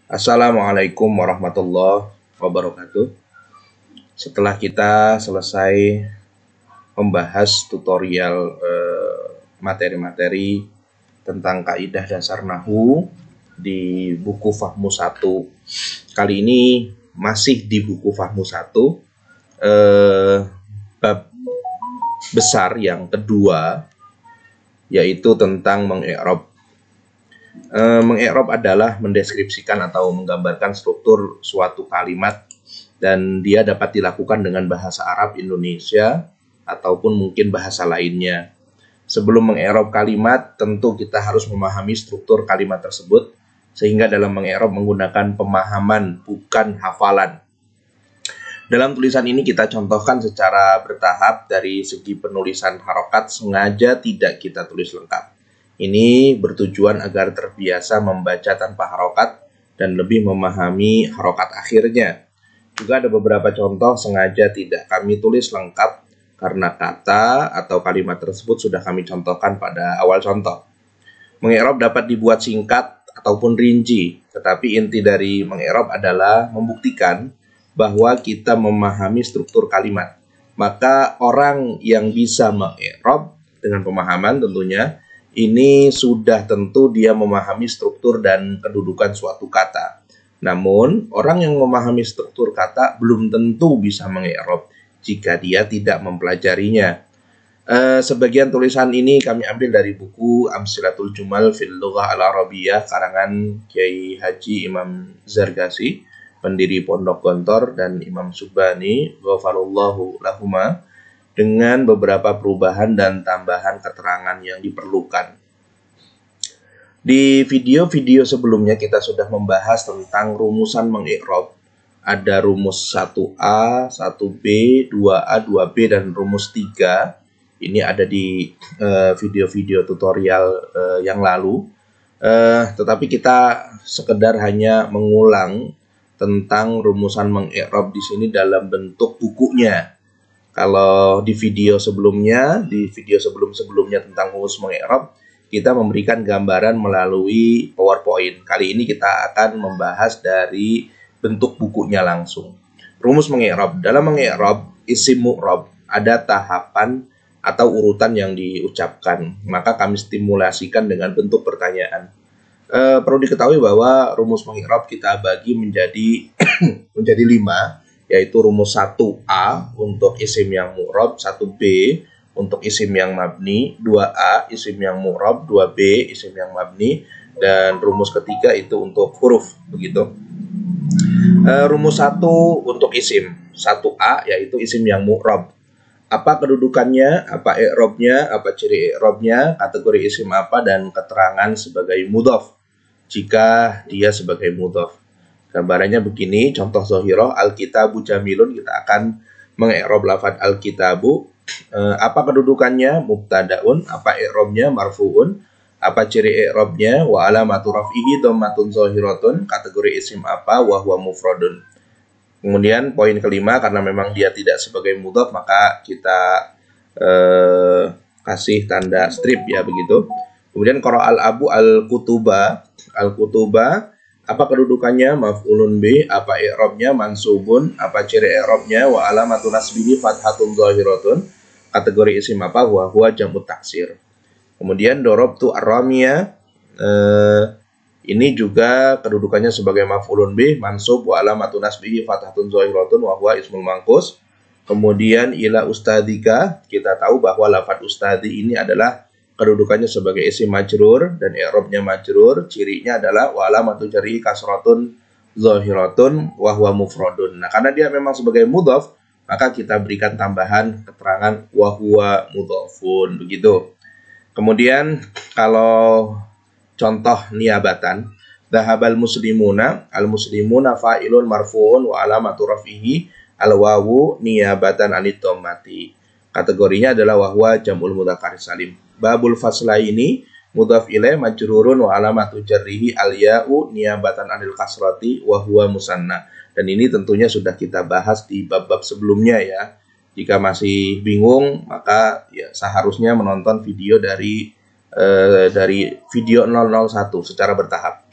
Assalamualaikum warahmatullahi wabarakatuh. Setelah kita selesai membahas tutorial materi-materi tentang kaidah dasar nahwu di buku Fahmu 1. Kali ini masih di buku Fahmu 1, bab besar yang kedua, yaitu tentang mengi'rab. Mengi'rab adalah mendeskripsikan atau menggambarkan struktur suatu kalimat, dan dia dapat dilakukan dengan bahasa Arab Indonesia ataupun mungkin bahasa lainnya. Sebelum mengi'rab kalimat, tentu kita harus memahami struktur kalimat tersebut, sehingga dalam mengi'rab menggunakan pemahaman bukan hafalan. Dalam tulisan ini kita contohkan secara bertahap. Dari segi penulisan harokat sengaja tidak kita tulis lengkap. Ini bertujuan agar terbiasa membaca tanpa harokat dan lebih memahami harokat akhirnya. Juga ada beberapa contoh sengaja tidak kami tulis lengkap karena kata atau kalimat tersebut sudah kami contohkan pada awal contoh. Mengi'rab dapat dibuat singkat ataupun rinci, tetapi inti dari mengi'rab adalah membuktikan bahwa kita memahami struktur kalimat. Maka orang yang bisa mengi'rab dengan pemahaman tentunya, ini sudah tentu dia memahami struktur dan kedudukan suatu kata. Namun, orang yang memahami struktur kata belum tentu bisa mengi'rab jika dia tidak mempelajarinya. Sebagian tulisan ini kami ambil dari buku Amsilatul Jumal fil Lughah Al-Arabiyyah karangan Kiai Haji Imam Zargasi, pendiri Pondok Gontor, dan Imam Subani ghafarallahu lahuma, dengan beberapa perubahan dan tambahan keterangan yang diperlukan. Di video-video sebelumnya kita sudah membahas tentang rumusan mengi'rab. Ada rumus 1A, 1B, 2A, 2B, dan rumus 3. Ini ada di video-video tutorial yang lalu. Tetapi kita sekedar hanya mengulang tentang rumusan mengi'rab di sini dalam bentuk bukunya. Kalau di video sebelumnya tentang rumus mengi'rab, kita memberikan gambaran melalui PowerPoint. Kali ini kita akan membahas dari bentuk bukunya langsung. Rumus mengi'rab. Dalam mengi'rab isim mu'rab ada tahapan atau urutan yang diucapkan. Maka kami stimulasikan dengan bentuk pertanyaan. Perlu diketahui bahwa rumus mengi'rab kita bagi menjadi 5, yaitu rumus 1A untuk isim yang mu'rab, 1B untuk isim yang mabni, 2A isim yang mu'rab, 2B isim yang mabni, dan rumus ketiga itu untuk huruf, begitu. Rumus 1 untuk isim 1A yaitu isim yang mu'rab. Apa kedudukannya, apa i'rabnya, apa ciri i'rabnya, kategori isim apa, dan keterangan sebagai mudhaf jika dia sebagai mudhaf. Gambarannya begini, contoh zohiroh, al-kitabu jamilun, kita akan mengi'rab lafadz al-kitabu. Apa kedudukannya, mubtadaun, apa i'rabnya, marfu'un, apa ciri i'rabnya, wa alamatu raf'ihi dhammatun zohiratun, kategori isim apa, wa huwa mufradun. Kemudian poin kelima, karena memang dia tidak sebagai mudhaf, maka kita kasih tanda strip ya, begitu. Kemudian qara'al abu al-kutuba, apa kedudukannya, maf'ulun bih, apa i'rabnya, mansubun, apa ciri i'rabnya, wa alamatu nasbihi fathatun zahiratun, kategori isim apa, wa huwa jam'ut taksir. Kemudian darabtu ar-ramiyah, ini juga kedudukannya sebagai maf'ulun bih, mansub, wa alamatu nasbihi fathatun zahiratun, wa huwa ismul mangkus. Kemudian ila ustadika, kita tahu bahwa lafadz ustadi ini adalah kedudukannya sebagai isim majrur dan i'rabnya majrur, cirinya adalah wa alamatu jarhi kasratun zahiratun wa huwa mufradun. Nah, karena dia memang sebagai mudhaf, maka kita berikan tambahan keterangan wa huwa mudhafun, begitu. Kemudian kalau contoh niabatan, dhahabal muslimuna, al-muslimuna fa'ilun marfu'un wa alamatu raf'ihi al-wawu niyabatan anid dhammati. Kategorinya adalah wahwa jam'ul mudzakkar salim. Babul fasla ini mudhaf ilaih majrurun wa alamatu jarrihi al-ya'u niyabatan anil kasrati wa huwa musanna. Dan ini tentunya sudah kita bahas di bab-bab sebelumnya ya. Jika masih bingung, maka ya seharusnya menonton video dari video 001 secara bertahap.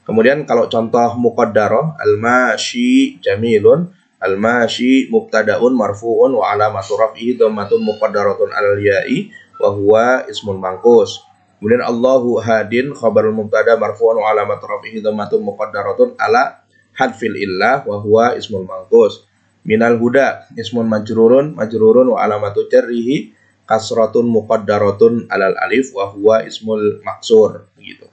Kemudian kalau contoh muqaddarah, al-mashi jamilun, al-mashi mubtadaun marfu'un wa alamatu raf'ihi dhammatun muqaddaratun al-ya'i wa huwa ismun mangkus. Kemudian Allahu hadin khabarul mubtada marfu'un wa alamatu raf'ihi dhammatun muqaddaratun ala hadfil illah wa huwa ismul mangkus. Minal huda ismun majrurun wa alamatu jarrihi kasratun muqaddaratun alal alif wa huwa ismul maksur, begitu.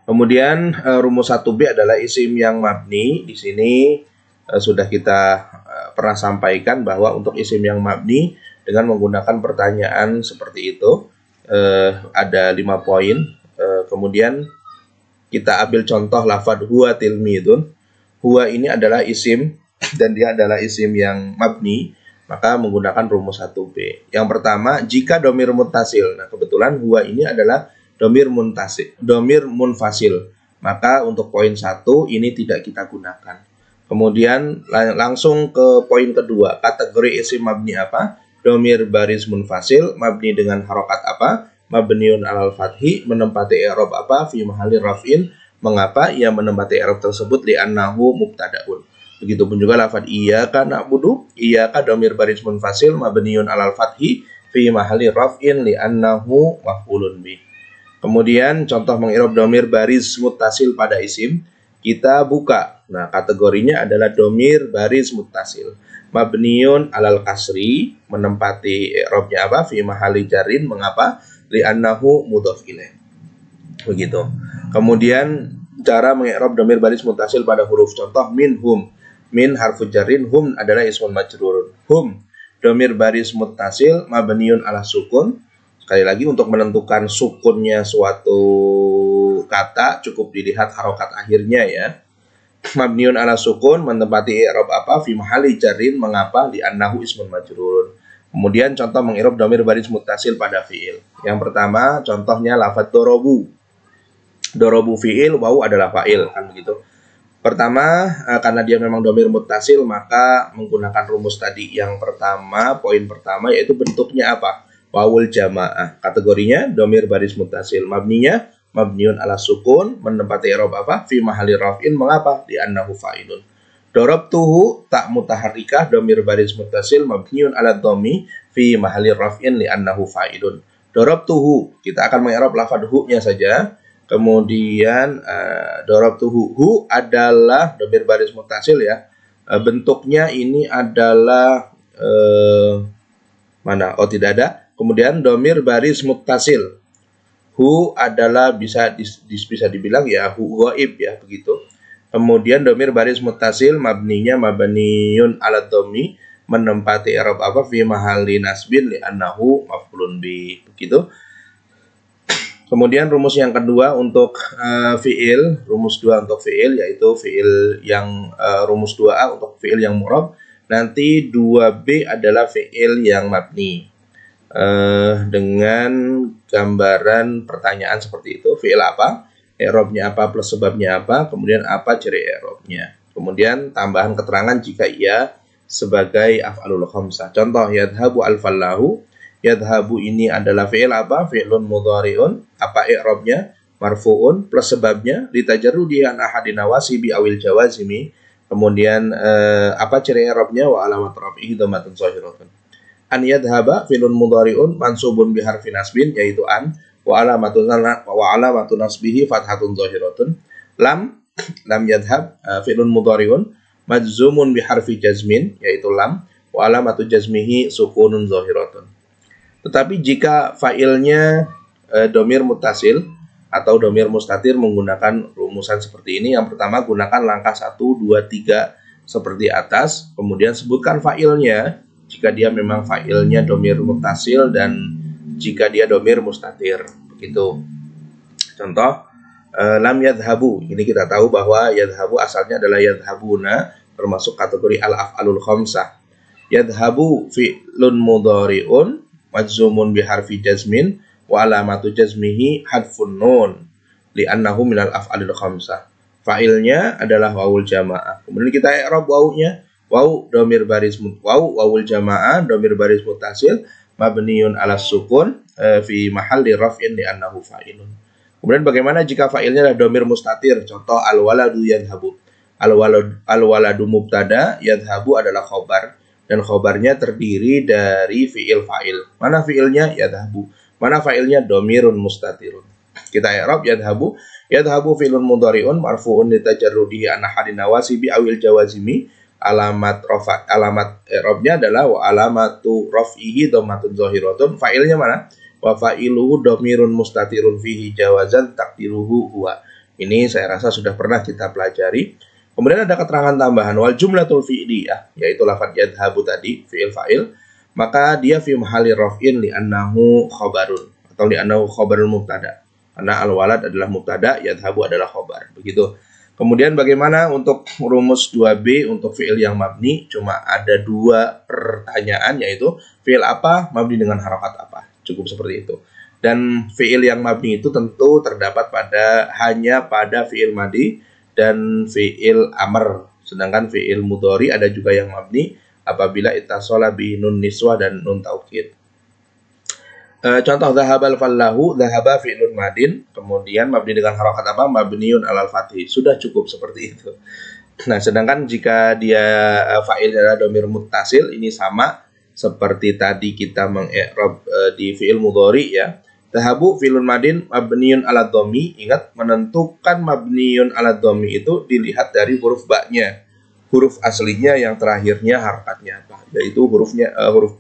Kemudian rumus 1B adalah isim yang mabni. Di sini sudah kita pernah sampaikan bahwa untuk isim yang mabni dengan menggunakan pertanyaan seperti itu ada 5 poin. Kemudian kita ambil contoh lafadz huwa tilmidun. Huwa ini adalah isim dan dia adalah isim yang mabni, maka menggunakan rumus 1B. Yang pertama, jika domir muttasil. Nah, kebetulan huwa ini adalah domir munfasil. Maka untuk poin 1 ini tidak kita gunakan. Kemudian langsung ke poin kedua. Kategori isim mabni apa? Domir baris munfasil, mabni dengan harokat apa? Mabniun alal fathi, menempati i'rab apa? Fi mahalli raf'in. Mengapa ia menempati i'rab tersebut? Li'annahu mubtada'un. Begitupun juga lafadz iyyaka na'budu, iyyaka domir baris munfasil mabniun alal fathi fi mahalli raf'in li'annahu maf'ulun bih. Kemudian contoh meng'irab domir baris muttasil pada isim, kita buka. Nah, kategorinya adalah domir baris muttasil mabniun alal kasri, menempati i'rabnya apa? Fi mahalli jarin. Mengapa? Li'annahu mudhaf ilaih. Begitu. Kemudian cara meng'irab domir baris muttasil pada huruf, contoh minhum. Min harfu jarin, hum adalah ismun majrurun. Hum domir baris muttasil mabniun ala sukun. Sekali lagi, untuk menentukan sukunnya suatu kata cukup dilihat harokat akhirnya ya. Mabniun ala sukun, menempati i'rab apa? Fi mahalli jarin. Mengapa? Li'annahu ismun majrurun. Kemudian contoh meng'irab domir baris muttasil pada fi'il. Yang pertama contohnya lafadz dorobu. Dorobu fi'il, wawu adalah fa'il, kan begitu. Pertama, karena dia memang domir muttasil, maka menggunakan rumus tadi. Yang pertama, poin pertama, yaitu bentuknya apa? Wawul jamaah. Kategorinya domir baris muttasil. Mabninya mabniun ala sukun, menempati i'rab apa? Fi mahalli raf'in. Mengapa? Li'annahu fa'ilun. Darabtuhu tak mutaharrikah, domir baris muttasil mabniun ala dhammi fi mahalli raf'in li'annahu fa'ilun. Darabtuhu, kita akan meng'irab lafadz hu-nya saja. Kemudian darabtuhu, hu adalah domir baris muttasil ya. Bentuknya ini adalah mana? Oh, tidak ada. Kemudian domir baris muttasil. Hu adalah bisa dibilang ya hu ghaib ya, begitu. Kemudian domir baris muttasil mabninya mabniun ala dhammi, menempati i'rab apa? Fi mahalli nasbin li'annahu maf'ulun bih, begitu. Kemudian rumus yang kedua untuk fi'il, rumus 2 untuk fi'il, yaitu fi'il yang rumus 2A untuk fi'il yang mu'rab. Nanti 2B adalah fi'il yang mabni. Dengan gambaran pertanyaan seperti itu, fi'il apa? I'rabnya apa plus sebabnya apa? Kemudian apa ciri i'rabnya? Kemudian tambahan keterangan jika ia sebagai af'alul khamsah. Contoh, yadhabu al-fallahu. Yadhabu ini adalah fi'il apa? Fi'lun mudhari'un. Apa i'rabnya? Marfu'un plus sebabnya litajarrudi an ahadin nawasibi awil jawazimi. Kemudian apa ciri i'rabnya? Wa alamat raf'ihi dhammatun shahiratun. An yadhaba fi'lun mudhari'un mansubun bi harfi nasbin, yaitu an, wa alamatu nasbihi fathatun shahiratun. Lam yadhab fi'lun mudhari'un majzumun bi harfi jazmin, yaitu lam, wa alamatu jazmihi sukunun shahiratun. Tetapi jika fa'ilnya domir muttasil atau domir mustatir, menggunakan rumusan seperti ini. Yang pertama, gunakan langkah 1, 2, 3 seperti atas. Kemudian sebutkan fa'ilnya jika dia memang fa'ilnya domir muttasil dan jika dia domir mustatir. Begitu. Contoh, lam yadhabu. Ini kita tahu bahwa yadhabu asalnya adalah yadhabuna, termasuk kategori al-af'alul khamsah. Yadhabu fi'lun mudhari'un majzumun bi harfi jazmin wa alamatu jazmihi hadfun nun li'annahu minal af'alil khamsah. Fa'ilnya adalah wawul jamaah. Kemudian kita i'rab wawunya. Waw domir baris wawul jamaah domir baris muttasil mabniun ala sukun fi mahalli raf'in li'annahu fa'ilun. Kemudian bagaimana jika fa'ilnya adalah domir mustatir? Contoh al-waladu yadhabu. Al-waladu mubtada, yadhabu adalah khobar. Dan khobarnya terdiri dari fi'il fa'il. Mana fi'ilnya? Yadhabu. Mana fa'ilnya? Domirun mustatirun. Kita i'rab yadhabu. Yadhabu fi'lun mudhari'un marfu'un litajarrudihi an ahadin nawasibi awil jawazimi. Alamat i'rabnya adalah wa alamatu raf'ihi dhammatun zahiratun. Fa'ilnya mana? Wa fa'iluhu dhamirun mustatirun fihi jawazan takdiruhu huwa. Ini saya rasa sudah pernah kita pelajari. Kemudian ada keterangan tambahan wal jumlatul fi'liyah, yaitu lafadz yadhabu tadi, fi'il fa'il, maka dia fi mahalli raf'in li annahu khabarun atau li annahu khabarul mubtada. Karena al-walad adalah mubtada, yadhabu adalah khabar. Begitu. Kemudian bagaimana untuk rumus 2B untuk fi'il yang mabni? Cuma ada 2 pertanyaan, yaitu fi'il apa mabni dengan harokat apa. Cukup seperti itu. Dan fi'il yang mabni itu tentu terdapat hanya pada fi'il madi dan fi'il amr. Sedangkan fi'il mudhari ada juga yang mabni apabila ittasala bi nun niswah dan nun taukid. Contoh dhahabal fallahu, dhahaba fi'lun madin, kemudian mabni dengan harokat apa? Mabniun alal fathi. Sudah cukup seperti itu. Nah, sedangkan jika dia fa'il adalah domir muttasil, ini sama seperti tadi kita mengi'rab di fi'il mudhari ya. Dhahabu fi'lun madin mabniun ala dhammi. Ingat, menentukan mabniun ala dhammi itu dilihat dari huruf ba-nya. Huruf aslinya yang terakhirnya harokatnya apa? Yaitu huruf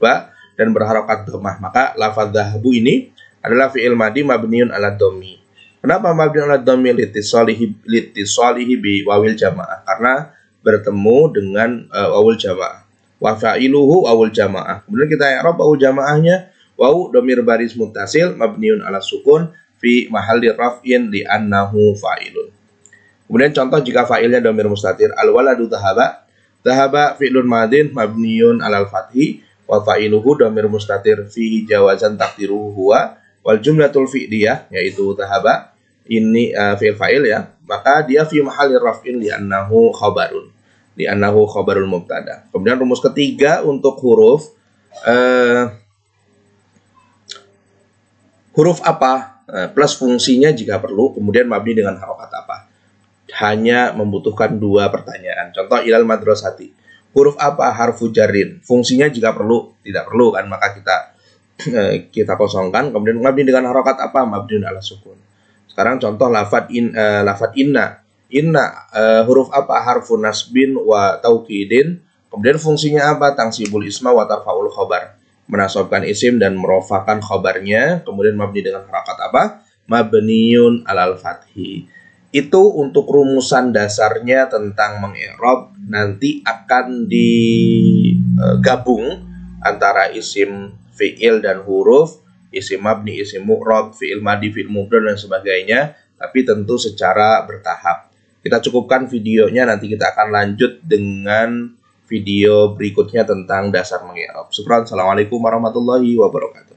ba dan berharokat dhammah. Maka lafaz dhahabu ini adalah fi'il madi mabniun ala dhammi. Kenapa mabniun ala dhammi? Litisalihi bi wawil jamaah. Karena bertemu dengan wawul jamaah. Wa fa'iluhu wawul jamaah. Kemudian kita i'rab wawul jamaahnya wawu dhamir baris muttasil mabniun ala sukun fi mahalli raf'in li annahu fa'ilun. Kemudian contoh jika fa'ilnya dhamir mustatir, al-waladu dhahaba. Dhahaba fi'lun madin mabniun alal fathi wa fa'iluhu dhamir mustatir fihi jawazan takdiruhu huwa wal jumlatul fi'liyah, yaitu dhahaba ini fi'il fa'il ya, maka dia fi mahalli raf'in li annahu khabarun, li annahu khabarul mubtada. Kemudian rumus ketiga untuk huruf apa plus fungsinya jika perlu, kemudian mabni dengan harokat apa. Hanya membutuhkan 2 pertanyaan. Contoh ilal madrasati. Huruf apa? Harfu jarrin. Fungsinya jika perlu, tidak perlu kan, maka kita kosongkan. Kemudian mabni dengan harokat apa? Mabni ala sukun. Sekarang contoh lafad inna. Inna huruf apa? Harfu nasbin wa taukidin. Kemudian fungsinya apa? Tangsibul isma wa tarfaul khobar. Menasobkan isim dan merofakan khobarnya. Kemudian mabni dengan harokat apa? Mabniun alal fathi. Itu untuk rumusan dasarnya tentang mengi'rab. Nanti akan digabung antara isim fi'il dan huruf, isim mabni, isim mu'rab, fi'il madi, fi'il mudhari dan sebagainya, tapi tentu secara bertahap. Kita cukupkan videonya, nanti kita akan lanjut dengan video berikutnya tentang dasar mengi'rab. Assalamualaikum warahmatullahi wabarakatuh.